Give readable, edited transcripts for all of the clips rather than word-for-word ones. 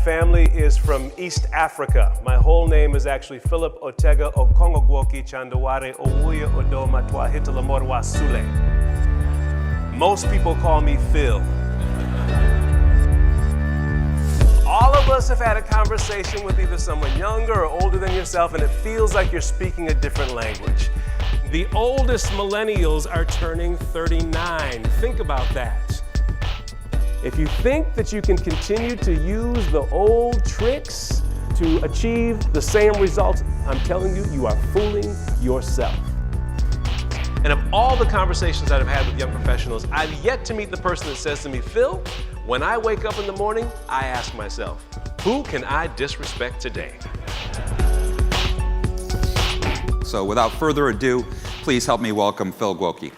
family is from East Africa. My whole name is actually Philip Otega Okongogwoki Chandaware Owuya Odoma Twahitala Morwa Sule. Most people call me Phil. All of us have had a conversation with either someone younger or older than yourself, and it feels like you're speaking a different language. The oldest millennials are turning 39. Think about that. If you think that you can continue to use the old tricks to achieve the same results, I'm telling you, you are fooling yourself. And of all the conversations that I've had with young professionals, I've yet to meet the person that says to me, Phil, when I wake up in the morning, I ask myself, who can I disrespect today? So without further ado, please help me welcome Phil Gwoke.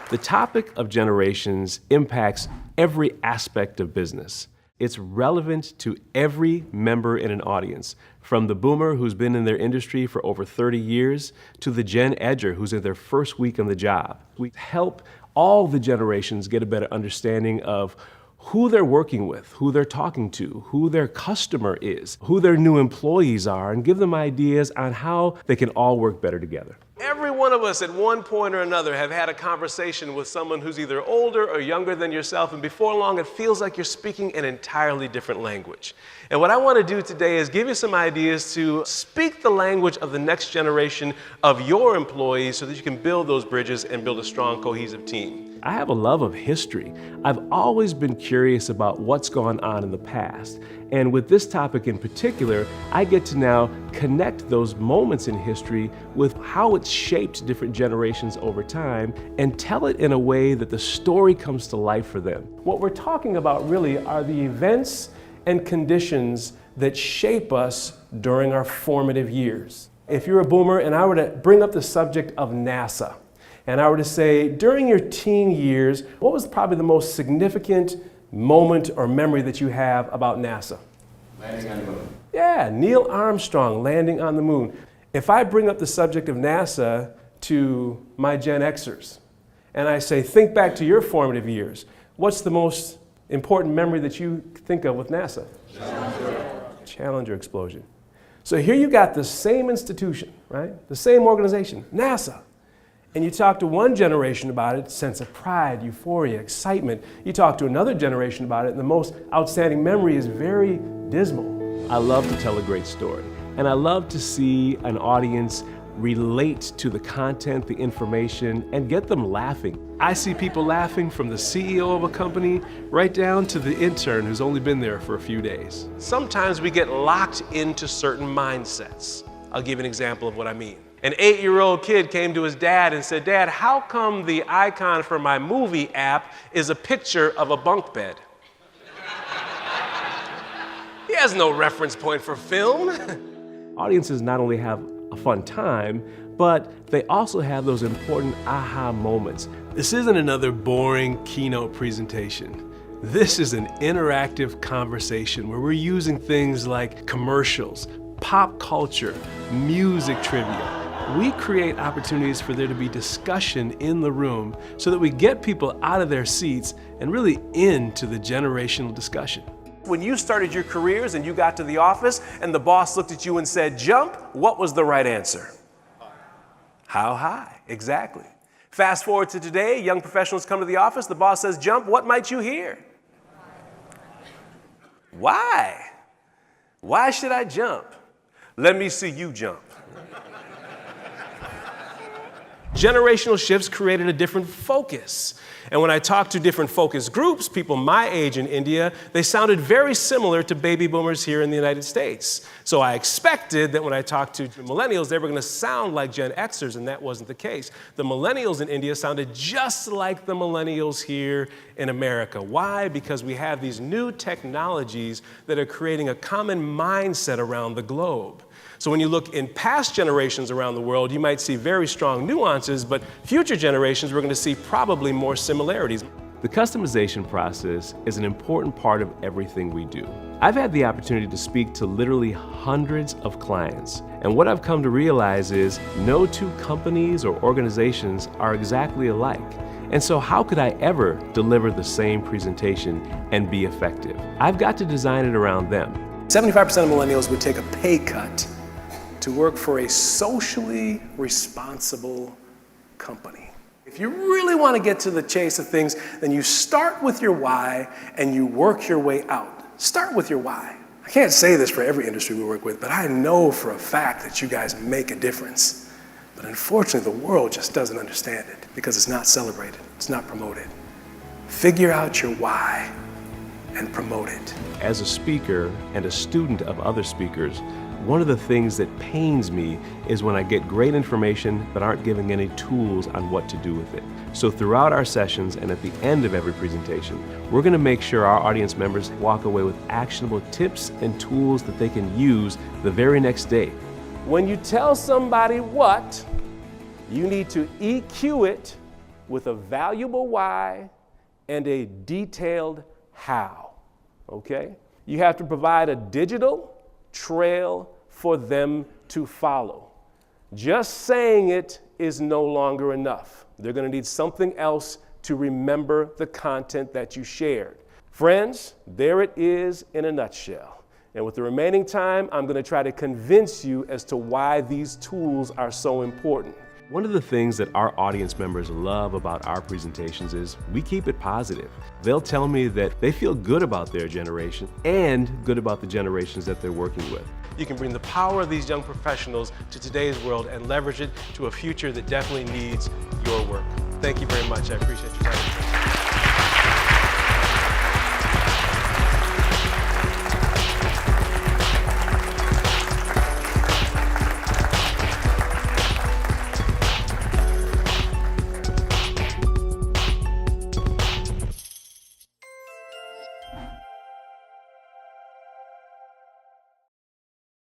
The topic of generations impacts every aspect of business. It's relevant to every member in an audience, from the boomer who's been in their industry for over 30 years to the Gen Xer who's in their first week on the job. We help all the generations get a better understanding of who they're working with, who they're talking to, who their customer is, who their new employees are, and give them ideas on how they can all work better together. Every one of us at one point or another have had a conversation with someone who's either older or younger than yourself, and before long it feels like you're speaking an entirely different language. And what I want to do today is give you some ideas to speak the language of the next generation of your employees so that you can build those bridges and build a strong, cohesive team. I have a love of history. I've always been curious about what's gone on in the past. And with this topic in particular, I get to now connect those moments in history with how it's shaped different generations over time and tell it in a way that the story comes to life for them. What we're talking about really are the events and conditions that shape us during our formative years. If you're a boomer and I were to bring up the subject of NASA, and I were to say, during your teen years, what was probably the most significant moment or memory that you have about NASA? Landing on the moon. Yeah, Neil Armstrong landing on the moon. If I bring up the subject of NASA to my Gen Xers, and I say, think back to your formative years, what's the most important memory that you think of with NASA? Challenger explosion. So here you got the same institution, right? The same organization, NASA. And you talk to one generation about it, sense of pride, euphoria, excitement. You talk to another generation about it, and the most outstanding memory is very dismal. I love to tell a great story, and I love to see an audience relate to the content, the information, and get them laughing. I see people laughing from the CEO of a company right down to the intern who's only been there for a few days. Sometimes we get locked into certain mindsets. I'll give you an example of what I mean. An 8-year-old kid came to his dad and said, Dad, how come the icon for my movie app is a picture of a bunk bed? He has no reference point for film. Audiences not only have a fun time, but they also have those important aha moments. This isn't another boring keynote presentation. This is an interactive conversation where we're using things like commercials, pop culture, music trivia. We create opportunities for there to be discussion in the room so that we get people out of their seats and really into the generational discussion. When you started your careers and you got to the office and the boss looked at you and said, jump, what was the right answer? How high? Exactly. Fast forward to today, young professionals come to the office, the boss says, jump, what might you hear? Why? Why should I jump? Let me see you jump. Generational shifts created a different focus. And when I talked to different focus groups, people my age in India, they sounded very similar to baby boomers here in the United States. So I expected that when I talked to millennials, they were going to sound like Gen Xers, and that wasn't the case. The millennials in India sounded just like the millennials here in America. Why? Because we have these new technologies that are creating a common mindset around the globe. So when you look in past generations around the world, you might see very strong nuances, but future generations, we're going to see probably more similarities. The customization process is an important part of everything we do. I've had the opportunity to speak to literally hundreds of clients, and what I've come to realize is no two companies or organizations are exactly alike. And so how could I ever deliver the same presentation and be effective? I've got to design it around them. 75% of millennials would take a pay cut to work for a socially responsible company. If you really want to get to the chase of things, then you start with your why and you work your way out. Start with your why. I can't say this for every industry we work with, but I know for a fact that you guys make a difference. But unfortunately, the world just doesn't understand it because it's not celebrated, it's not promoted. Figure out your why and promote it. As a speaker and a student of other speakers, one of the things that pains me is when I get great information but aren't giving any tools on what to do with it. So throughout our sessions and at the end of every presentation, we're going to make sure our audience members walk away with actionable tips and tools that they can use the very next day. When you tell somebody what, you need to EQ it with a valuable why and a detailed how, okay? You have to provide a digital trail for them to follow. Just saying it is no longer enough. They're going to need something else to remember the content that you shared. Friends, there it is in a nutshell. And with the remaining time, I'm going to try to convince you as to why these tools are so important. One of the things that our audience members love about our presentations is we keep it positive. They'll tell me that they feel good about their generation and good about the generations that they're working with. You can bring the power of these young professionals to today's world and leverage it to a future that definitely needs your work. Thank you very much. I appreciate your time.